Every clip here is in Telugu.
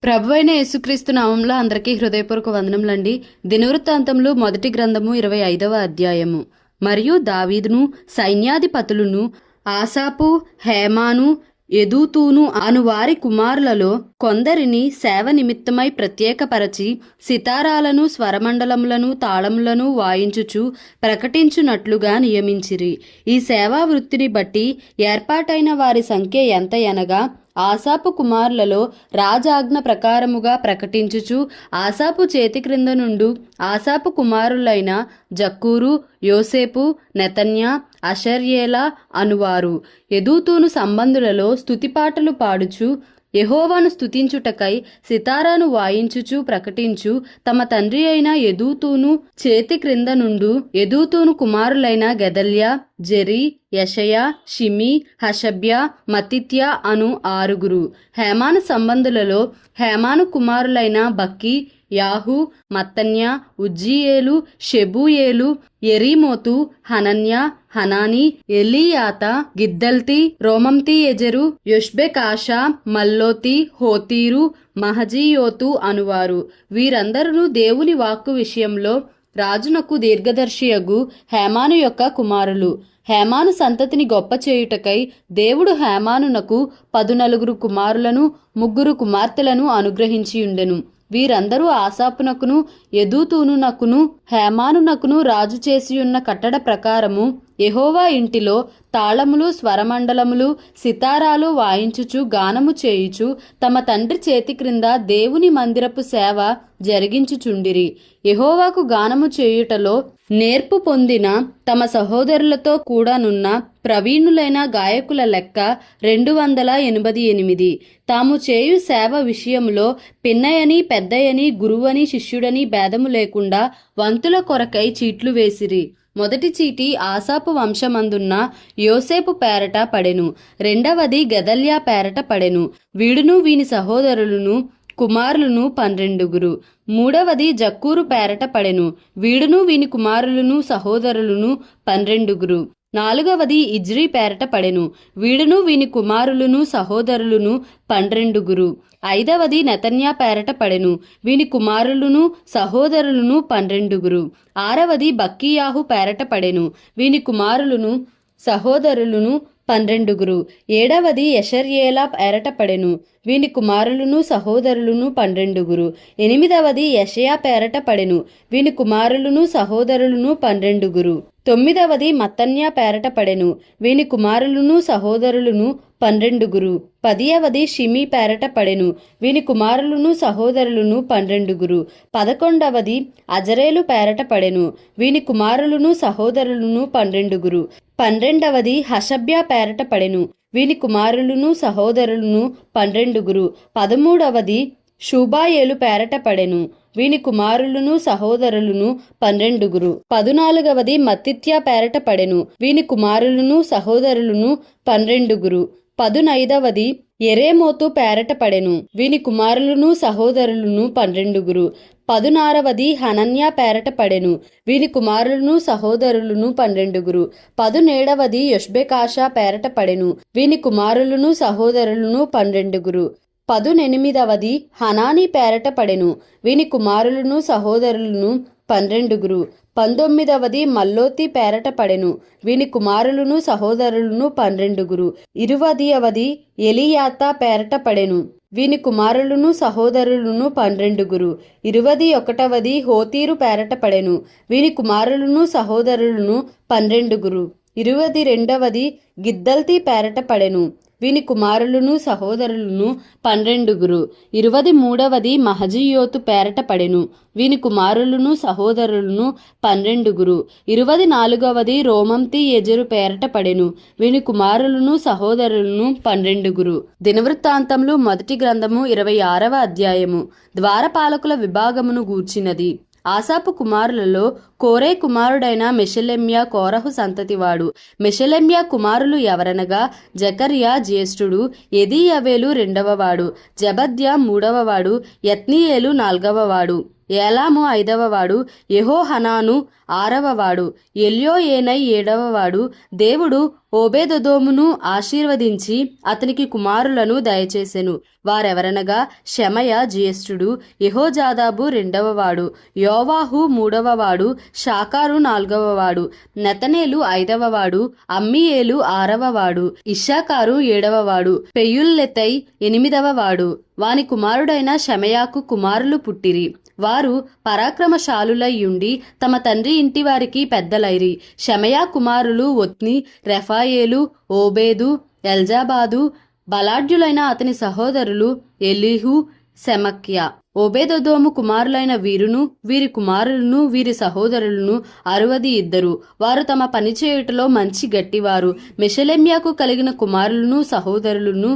ప్రభువైన యేసుక్రీస్తు నామంలో అందరికీ హృదయపూర్వక వందనములండి. దినవృత్తాంతములు మొదటి గ్రంథము 25వ అధ్యాయము. మరియు దావీదును సైన్యాధిపతులను ఆసాపు, హేమాను, యెదూతూను అను వారి కుమారులలో కొందరిని సేవ నిమిత్తమై ప్రత్యేకపరచి సితారాలను, స్వరమండలములను, తాళములను వాయించుచు ప్రకటించునట్లుగా నియమించిరి. ఈ సేవా వృత్తిని బట్టి ఏర్పాటైన వారి సంఖ్య ఎంత అనగా, ఆసాపు కుమారులలో రాజాజ్ఞ ప్రకారముగా ప్రకటించుచు ఆసాపు చేతి క్రింద నుండు ఆసాపు కుమారులైన జక్కూరు, యోసేపు, నెతన్యా, అషర్యేలా అనువారు యెదూతూను సంబంధులలో స్తుతిపాటలు పాడుచు యెహోవాను స్తుతించుటకై సితారాను వాయించుచు ప్రకటించు తమ తండ్రి అయిన యెదూతూను చేతి క్రింద నుండు యెదూతూను కుమారులైన గెదల్యా, జెరి, యెషయా, షిమి, హషబ్యా, మతిత్యా అను 6. హేమాను సంబంధులలో హేమాను కుమారులైన బక్కి, యాహు, మత్తన్యా, ఉజ్జీయేలు, షెబూయేలు, యెరీమోతు, హనన్యా, హనాని, ఎలీయాత, గిద్దల్తి, రోమంతియెజెరు, యొష్బెకాషా, మల్లోతి, హోతీరు, మహజీయోతు అనువారు. వీరందరూ దేవుని వాక్కు విషయంలో రాజునకు దీర్ఘదర్శియగు హేమాను యొక్క కుమారులు. హేమాను సంతతిని గొప్ప చేయుటకై దేవుడు హేమానునకు 14 కుమారులను 3 కుమార్తెలను అనుగ్రహించియుండెను. వీరందరూ ఆసాపునకును యెదూతూనునకును హేమానునకును రాజు చేసియున్న కట్టడ ప్రకారము యెహోవా ఇంటిలో తాళములు, స్వరమండలములు, సితారాలు వాయించుచు గానము చేయుచు తమ తండ్రి చేతి క్రింద దేవుని మందిరపు సేవ జరిగించుచుండిరి. యెహోవాకు గానము చేయుటలో నేర్పు పొందిన తమ సహోదరులతో కూడానున్న ప్రవీణులైన గాయకుల లెక్క 288. తాము చేయు సేవ విషయంలో పిన్నయని, పెద్దయని, గురువని, శిష్యుడని భేదము లేకుండా వంతుల కొరకై చీట్లు వేసిరి. మొదటి చీటి ఆసాపు వంశమందున్న యోసేపు పేరట పడెను. రెండవది గెదల్యా పేరట పడెను. వీడును వీని సహోదరులను కుమారులను 12. మూడవది జక్కూరు పేరట పడెను. వీడును వీని కుమారులను సహోదరులను 12. నాలుగవది ఇజ్రీ పేరట పడెను. వీడును వీని కుమారులను సహోదరులను 12. ఐదవది నెతన్యా పేరట పడెను. వీని కుమారులను సహోదరులను 12. ఆరవది బక్కీయాహు పేరట పడెను. వీని కుమారులను సహోదరులను 12. ఏడవది యెషర్యేలా పేరట పడెను. వీని కుమారులను సహోదరులను 12. ఎనిమిదవది యెషయా పేరట పడెను. వీని కుమారులను సహోదరులను 12. తొమ్మిదవది మత్తన్యా పేరట పడెను. వీని కుమారులను సహోదరులను 12. 10వది షిమి పేరట పడెను. వీని కుమారులను సహోదరులను 12. 11వది అజరేలు పేరట పడెను. వీని కుమారులను సహోదరులను 12. 12వది హషబ్యా పేరట పడెను. వీని కుమారులను సహోదరులను 12. 13వది షూబాయేలు పేరట పడెను. వీని కుమారులను సహోదరులను 12. 14వది మత్తిత్యా పేరట పడెను. వీని కుమారులను సహోదరులను 12. 15వది యెరేమోతు పేరట పడెను. వీని కుమారులను సహోదరులను 12. 16వది హనన్యా పేరట పడెను. వీని కుమారులను సహోదరులను 12. 17వది యొష్బెకాషా పేరట పడెను. వీని కుమారులను సహోదరులను 12. 18వది హనాని పేరట పడెను. వీని కుమారులను సహోదరులను 12. 19వది మల్లోతి పేరట పడెను. వీని కుమారులను సహోదరులను 12. 20వది ఎలీయాతా పేరట పడెను. వీని కుమారులను సహోదరులను 12. 21వది హోతీరు పేరట పడెను. వీని కుమారులను సహోదరులను 12. 22వది గిద్దల్తి పేరట పడెను. వీని కుమారులను సహోదరులను 12. 23వది మహజీయోతు పేరట పడెను. వీని కుమారులను సహోదరులను 12. 24వది రోమంతియెజెరు పేరట పడెను. వీని కుమారులను సహోదరులను 12. దినవృత్తాంతములు మొదటి గ్రంథము 26వ అధ్యాయము. ద్వారపాలకుల విభాగమును గూర్చినది. ఆసాపు కుమారులలో కోరే కుమారుడైన మెషెలెమ్యా కోరహు సంతతివాడు. మెషెలెమ్యా కుమారులు ఎవరనగా, జకర్యా జ్యేష్ఠుడు, యెదీయవేలు 2వవాడు, జబద్యా 3వవాడు, యత్నీయేలు 4వవాడు. ఏలాము 5వవాడు, యెహోహనాను 6వవాడు, ఎల్యోయేనై 7వవాడు. దేవుడు ఓబేదెదోమును ఆశీర్వదించి అతనికి కుమారులను దయచేసెను. వారెవరనగా షెమయ జ్యేష్ఠుడు, యెహోజాదాబు 2వవాడు, యోవాహు 3వవాడు, షాకారు 4వవాడు, నెతనేలు 5వవాడు, అమ్మీయేలు 6వవాడు, ఇశ్శాకారు 7వవాడు, పెయుల్లెతై 8వవాడు. వాని కుమారుడైన షెమయాకు కుమారులు పుట్టిరి. వారు పరాక్రమశాలులయ్యుండి తమ తండ్రి ఇంటి వారికి పెద్దలైరి. షెమయా కుమారులు ఒత్ని, రెఫాయేలు, ఓబేదు, ఎల్జాబాదు. బలాఢ్యులైన అతని సహోదరులు ఎలీహు, సెమక్య. ఓబేదెదోము కుమారులైన వీరును, వీరి కుమారులను, వీరి సహోదరులను 62. వారు తమ పనిచేయుటలో మంచి గట్టివారు. మెషెలెమ్యాకు కలిగిన కుమారులను, సహోదరులను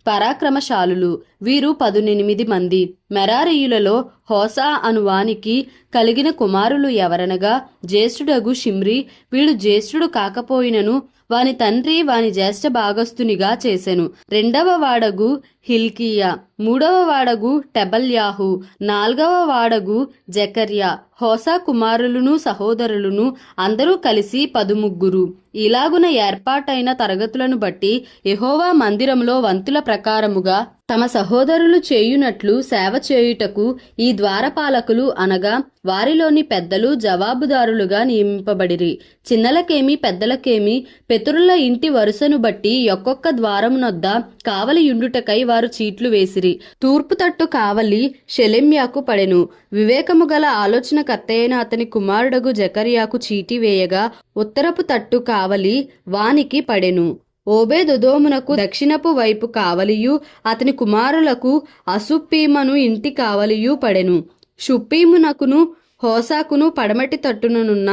పరాక్రమశాలులు. వీరు 18 మంది. మెరారీయులలో హోసా అనువానికి కలిగిన కుమారులు ఎవరనగా జ్యేష్ఠుడగు షిమ్రి. వీడు జ్యేష్ఠుడు కాకపోయినను వాని తండ్రి వాని జ్యేష్ఠ భాగస్థునిగా చేసెను. 2వవాడగు హిల్కీయా, 3వవాడగు టెబల్యాహు, 4వవాడగు జెకర్యా. హోసా కుమారులను, సహోదరులను అందరూ కలిసి 13. ఇలాగున ఏర్పాటైన తరగతులను బట్టి యెహోవా మందిరములో వంతుల ప్రకారముగా తమ సహోదరులు చేయునట్లు సేవ చేయుటకు ఈ ద్వారపాలకులు అనగా వారిలోని పెద్దలు జవాబుదారులుగా నియమింపబడిరి. చిన్నలకేమి పెద్దలకేమి పితరుల ఇంటి వరుసను బట్టి ఒక్కొక్క ద్వారమునొద్ద కావలి యుండుటకై వారు చీట్లు వేసిరి. తూర్పు తట్టు కావలి షెలెమ్యాకు పడెను. వివేకము గల ఆలోచనకర్తయైన అతని కుమారుడగు జెకర్యాకు చీటి వేయగా ఉత్తరపు తట్టు కావలి వానికి పడెను. ఓబేదెదోమునకు దక్షిణపు వైపు కావలియు అతని కుమారులకు అసుప్పీమను ఇంటి కావలియు పడెను. షుప్పీమునకును హోసాకును పడమటి తట్టుననున్న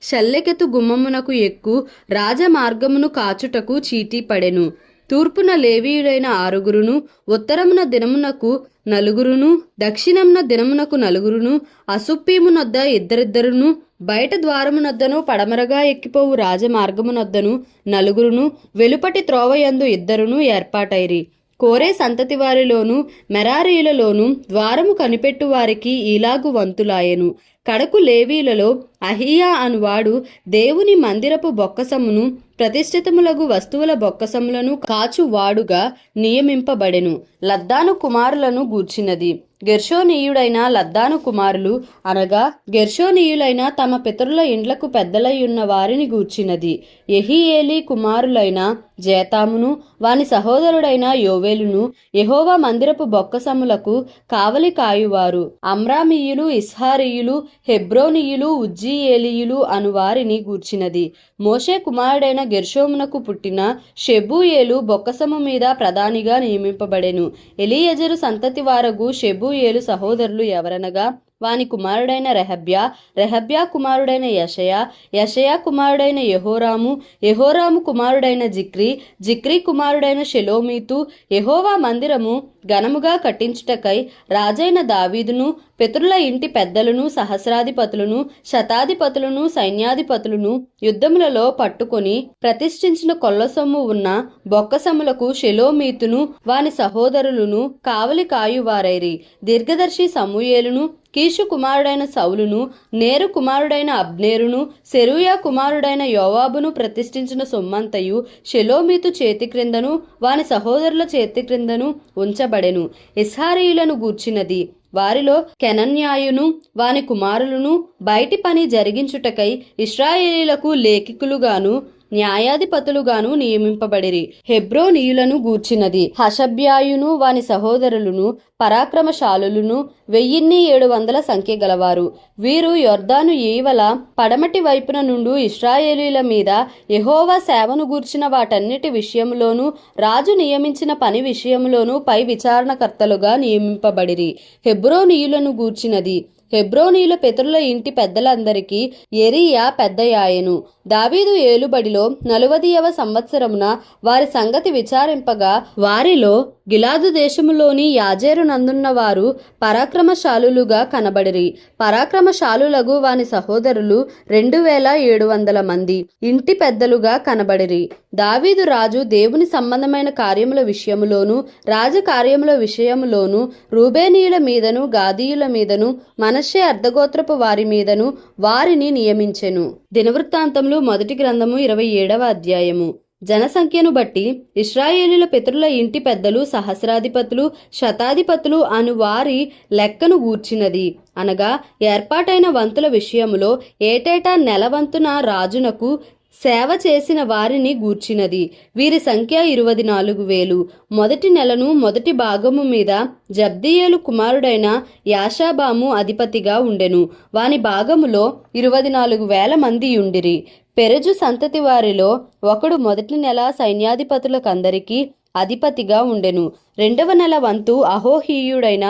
షల్లెకెతు గుమ్మమునకు ఎక్కు రాజమార్గమును కాచుటకు చీటీ పడెను. తూర్పున లేవీయులైన 6, ఉత్తరమున దినమునకు 4, దక్షిణమున దినమునకు 4, అసుప్పీమునొద్ద 2, బయట ద్వారమునొద్దను పడమరగా ఎక్కిపోవు రాజమార్గమునొద్దను 4, వెలుపటి త్రోవయందు 2 ఏర్పాటైరి. కోరే సంతతి వారిలోను మెరారీయులలోను ద్వారము కనిపెట్టు వారికి ఇలాగు వంతులాయెను. కడకు లేవీలలో అహియా అనువాడు దేవుని మందిరపు బొక్కసమును ప్రతిష్ఠితములగు వస్తువుల బొక్కసములను కాచువాడుగా నియమింపబడెను. లద్దాను కుమారులను గూర్చినది. గెర్షోనీయుడైన లద్దాను కుమారులు అనగా గెర్షోనీయులైన తమ పితరుల ఇండ్లకు పెద్దలయ్యున్న వారిని గూర్చినది. యెహీయేలీ కుమారులైన జేతామును వాని సహోదరుడైన యోవేలును యెహోవా మందిరపు బొక్కసములకు కావలి కాయువారు. అమ్రామీయులు, ఇస్హారీయులు, హెబ్రోనీయులు, ఉజ్జీయేలీయులు అను వారిని గూర్చినది. మోషే కుమారుడైన గెర్షోమునకు పుట్టిన షెబూయేలు బొక్కసము మీద ప్రధానిగా నియమింపబడెను. ఎలీయెజరు సంతతి వారగు షెబూయేలు సహోదరులు ఎవరనగా వాని కుమారుడైన రెహబ్యా, రెహబ్యా కుమారుడైన యెషయా, యెషయా కుమారుడైన యెహోరాము, యెహోరాము కుమారుడైన జిక్రీ, జిక్రీ కుమారుడైన షెలోమీతు. యెహోవా మందిరము ఘనముగా కట్టించుటకై రాజైన దావీదును పితరుల ఇంటి పెద్దలను, సహస్రాధిపతులను, శతాధిపతులను, సైన్యాధిపతులను యుద్ధములలో పట్టుకొని ప్రతిష్ఠించిన కొల్లసొమ్ము ఉన్న బొక్కసములకు షెలోమీతును వాని సహోదరులను కావలి కాయువారైరి. దీర్ఘదర్శి సమూయేలును, కీషు కుమారుడైన సౌలును, నేరు కుమారుడైన అబ్నేరును, సెరూయా కుమారుడైన యోవాబును ప్రతిష్ఠించిన సొమ్మంతయు షెలోమీతు చేతి క్రిందను వాని సహోదరుల చేతి క్రిందను ఉంచబడెను. ఇస్హారీయులను గూర్చినది. వారిలో కెనన్యాయును వాని కుమారులను బయటి పని జరిగించుటకై ఇశ్రాయేలీలకు లేఖికులుగాను న్యాయాధిపతులుగాను నియమింపబడిరి. హెబ్రోనీయులను గూర్చినది. హషబ్యాయును వాని సహోదరులను పరాక్రమశాలులను 1700 సంఖ్య గలవారు. వీరు యొర్దాను ఈవల పడమటి వైపున నుండి ఇశ్రాయేలీల మీద యెహోవా సేవను గూర్చిన వాటన్నిటి విషయములోను రాజు నియమించిన పని విషయములోను పై విచారణకర్తలుగా నియమింపబడిరి. హెబ్రోనీయులను గూర్చినది. హెబ్రోనీయుల పితరుల ఇంటి పెద్దలందరికీ యెరీయా పెద్దయాయెను. దావీదు ఏలుబడిలో 40వ సంవత్సరమున వారి సంగతి విచారింపగా వారిలో గిలాదు దేశములోని యాజేరు నందున్న వారు పరాక్రమశాలులుగా కనబడిరి. పరాక్రమశాలులగు వాని సహోదరులు 2700 మంది ఇంటి పెద్దలుగా కనబడిరి. దావీదు రాజు దేవుని సంబంధమైన కార్యముల విషయములోను రాజకార్యముల విషయములోను రూబేనీయుల మీదను గాదీయుల మీదను మనష్షీయుల మనష్షే అర్ధగోత్రపు వారి మీదను వారిని నియమించెను. దినవృత్తాంతములు మొదటి గ్రంథము 27వ అధ్యాయము. జనసంఖ్యను బట్టి ఇశ్రాయేలీల పితరుల ఇంటి పెద్దలు సహస్రాధిపతులు శతాధిపతులు అను వారి లెక్కను గూర్చినది. అనగా ఏర్పాటైన వంతుల విషయములో ఏటేటా నెలవంతున రాజునకు సేవ చేసిన వారిని గూర్చినది. వీరి సంఖ్య 24,000. మొదటి నెలను మొదటి భాగము మీద జబ్దియేలు కుమారుడైన యాషాబాము అధిపతిగా ఉండెను. వాని భాగములో 24,000 మంది ఉండిరి. పెరెజు సంతతి వారిలో ఒకడు మొదటి నెల సైన్యాధిపతులకందరికీ అధిపతిగా ఉండెను. రెండవ నెల వంతు అహోహీయుడైన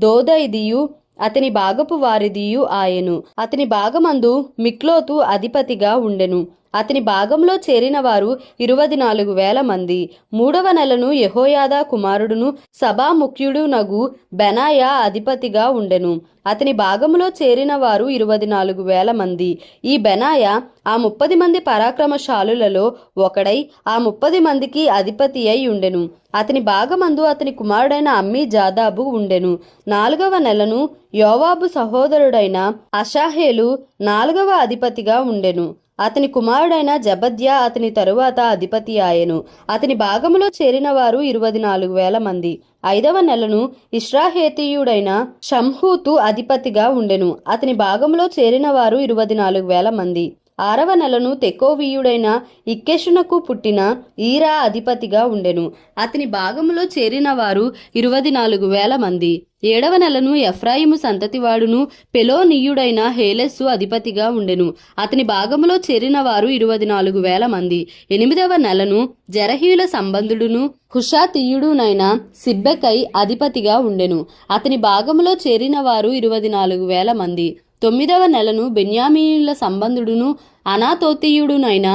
దోదయిదియు అతని భాగపు వారిదియు ఆయను. అతని భాగమందు మిక్లోతు అధిపతిగా ఉండెను. అతని భాగంలో చేరిన వారు 24,000 మంది. మూడవ నెలను యెహోయాదా కుమారుడును సభాముఖ్యుడు నగు బెనాయా అధిపతిగా ఉండెను. అతని భాగములో చేరిన వారు 24,000 మంది. ఈ బెనాయా ఆ 30 మంది పరాక్రమశాలులలో ఒకడై ఆ 30 మందికి అధిపతి అయి ఉండెను. అతని భాగమందు అతని కుమారుడైన అమ్మీ జాదాబు ఉండెను. 4వ నెలను యోవాబు సహోదరుడైన అషాహేలు 4వ అధిపతిగా ఉండెను. అతని కుమారుడైన జబద్యా అతని తరువాత అధిపతి ఆయను. అతని భాగములో చేరిన వారు 24,000 మంది. 5వ నెలను ఇశ్రాహేతీయుడైన షంహూతు అధిపతిగా ఉండెను. అతని భాగంలో చేరిన వారు 24,000 మంది. 6వ నెలను తెకోవీయుడైన ఇక్కెషునకు పుట్టిన ఈరా అధిపతిగా ఉండెను. అతని భాగములో చేరిన వారు 24,000 మంది. 7వ నెలను ఎఫ్రాయిము సంతతివాడును పెలోనీయుడైన హేలెస్సు అధిపతిగా ఉండెను. అతని భాగములో చేరిన వారు 24,000 మంది. 8వ నెలను జెరహీయుల సంబంధుడును హుషాతీయుడునైన సిబ్బెకై అధిపతిగా ఉండెను. అతని భాగములో చేరిన వారు 24,000 మంది. 9వ నెలను బెన్యామీనుల సంబంధుడును అనాతోతీయుడునైన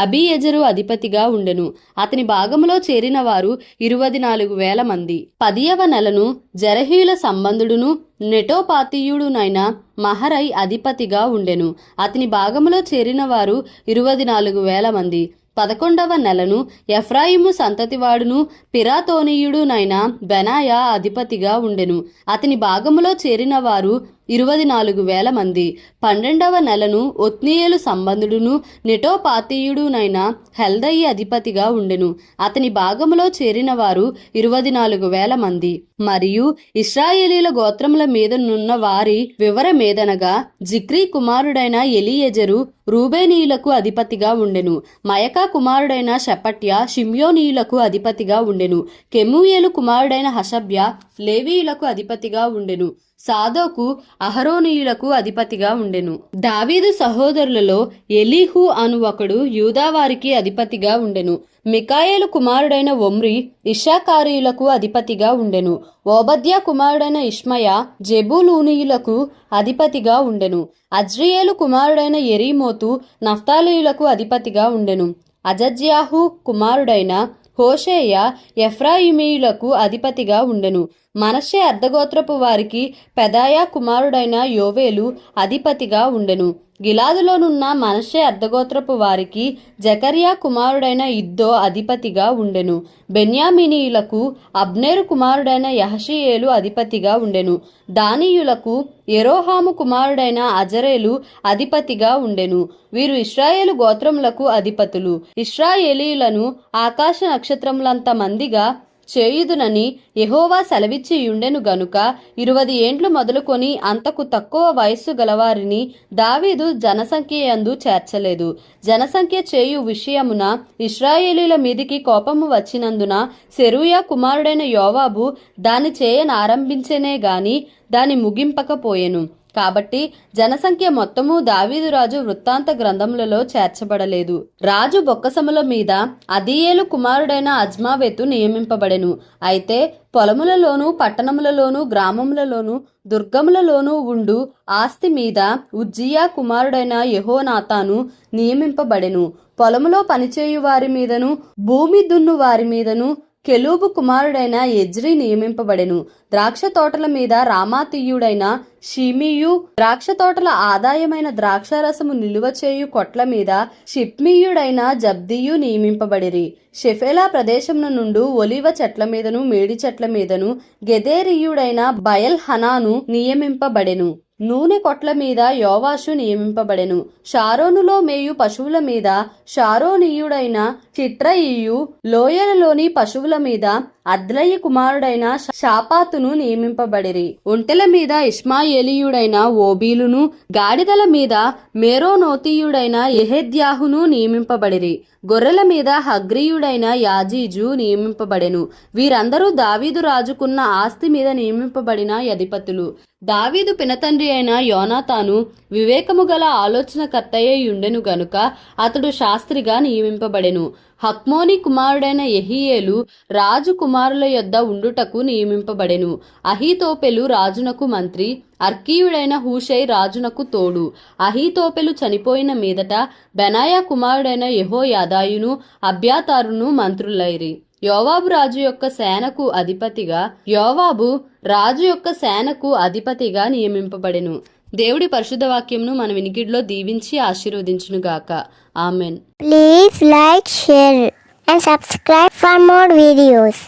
అబీయెజరు అధిపతిగా ఉండెను. అతని భాగములో చేరిన వారు 24,000 మంది. 10వ నెలను జెరహీయుల సంబంధుడును నెటోపాతీయుడునైన మహరై అధిపతిగా ఉండెను. అతని భాగములో చేరిన వారు 24,000 మంది. 11వ నెలను ఎఫ్రాయిము సంతతివాడును పిరాతోనీయుడునైన బెనాయా అధిపతిగా ఉండెను. అతని భాగములో చేరిన వారు 24,000 మంది. 12వ నెలను ఒత్నీయేలు సంబంధుడును నెటోపాతీయుడునైన హెల్దయి అధిపతిగా ఉండెను. అతని భాగములో చేరిన వారు 24,000 మంది. మరియు ఇశ్రాయేలీల గోత్రముల మీద నున్న వారి వివరమేదనగా జిక్రీ కుమారుడైన ఎలీయెజరు రూబేనీయులకు అధిపతిగా ఉండెను. మయకా కుమారుడైన షెపట్య షిమ్యోనీయులకు అధిపతిగా ఉండెను. కెమూయేలు కుమారుడైన హషబ్య లేవీయులకు అధిపతిగా ఉండెను. సాదోకు అహరోనీయులకు అధిపతిగా ఉండెను. దావీదు సహోదరులలో ఎలీహు అను ఒకడు యూదావారికి అధిపతిగా ఉండెను. మికాయేలు కుమారుడైన ఒమ్రి ఇశ్శాఖారీయులకు అధిపతిగా ఉండెను. ఓబద్యా కుమారుడైన ఇష్మయ జెబూలూనీయులకు అధిపతిగా ఉండెను. అజ్రియేలు కుమారుడైన యెరీమోతు నఫ్తాలీయులకు అధిపతిగా ఉండెను. అజజ్యాహు కుమారుడైన హోషేయ ఎఫ్రాయిమీయులకు అధిపతిగా ఉండెను. మనష్షే అర్ధగోత్రపు వారికి పెదాయా కుమారుడైన యోవేలు అధిపతిగా ఉండెను. గిలాదులోనున్న మనష్షే అర్ధగోత్రపు వారికి జకర్యా కుమారుడైన ఇద్దో అధిపతిగా ఉండెను. బెన్యామినీయులకు అబ్నేరు కుమారుడైన యహషియేలు అధిపతిగా ఉండెను. దానీయులకు యెరోహాము కుమారుడైన అజరేలు అధిపతిగా ఉండెను. వీరు ఇశ్రాయేలు గోత్రములకు అధిపతులు. ఇశ్రాయేలీయులను ఆకాశ నక్షత్రములంత మందిగా చేయుదునని యెహోవా సెలవిచ్చియుండెను గనుక 20 ఏండ్లు మొదలుకొని అంతకు తక్కువ వయస్సు గలవారిని దావీదు జనసంఖ్యయందు చేర్చలేదు. జనసంఖ్య చేయు విషయమున ఇశ్రాయేలీల మీదికి కోపము వచ్చినందున సెరూయా కుమారుడైన యోవాబు దాని చేయనారంభించెనే గాని దాని ముగింపకపోయెను. కాబట్టి జనసంఖ్య మొత్తము దావీదు రాజు వృత్తాంత గ్రంథములలో చేర్చబడలేదు. రాజు బొక్కసముల మీద అదీయేలు కుమారుడైన అజ్మావెతు నియమింపబడెను. అయితే పొలములలోను పట్టణములలోను గ్రామములలోను దుర్గములలోనూ ఉండు ఆస్తి మీద ఉజ్జియా కుమారుడైన యెహోనాతాను నియమింపబడెను. పొలములో పనిచేయు వారి మీదను భూమి దున్ను వారి మీదను కెలూబు కుమారుడైన ఎజ్రీ నియమింపబడెను. ద్రాక్ష తోటల మీద రామాతీయుడైన షిమీయు, ద్రాక్ష తోటల ఆదాయమైన ద్రాక్షారసము నిలువ చేయు కొట్ల మీద షిప్మీయుడైన జబ్దియు నియమింపబడిరి. షెఫేలా ప్రదేశమున నుండు ఒలివ చెట్ల మీదను మేడి చెట్ల మీదను గెదేరీయుడైన బయల్ హనాను నియమింపబడెను. నూనె కొట్ల మీద యోవాషు నియమింపబడెను. షారోనులో మేయు పశువుల మీద షారోనీయుడైన చిట్రయియు, లోయలలోని పశువుల మీద అద్లయి కుమారుడైన షాపాతును నియమింపబడిరి. ఒంటెల మీద ఇష్మాయేలీయుడైన ఓబీలును, గాడిదల మీద మేరోనోతీయుడైన యెహెద్యాహును నియమింపబడిరి. గొర్రెల మీద హగ్రీయుడైన యాజీజు నియమింపబడెను. వీరందరూ దావీదు రాజుకున్న ఆస్తి మీద నియమింపబడిన అధిపతులు. దావీదు పినతండ్రి అయిన యోనాతాను వివేకము గల ఆలోచనకర్తయ్య ఉండెను గనుక అతడు శాస్త్రిగా నియమింపబడెను. హక్మోని కుమారుడైన యెహీయేలు రాజు కుమారుల యొద్ద ఉండుటకు నియమింపబడెను. అహీతోపెలు రాజునకు మంత్రి, అర్కీయుడైన హూషై రాజునకు తోడు. అహీతోపెలు చనిపోయిన మీదట బెనాయా కుమారుడైన యెహోయాదాయును అబ్యాతారును మంత్రులైరి. యోవాబు రాజు యొక్క సేనకు అధిపతిగా నియమింపబడెను. దేవుడి పరిశుద్ధ వాక్యంను మన వినికిడిలో దీవించి ఆశీర్వదించునుగాక. Amen. Please like, share and subscribe for more videos.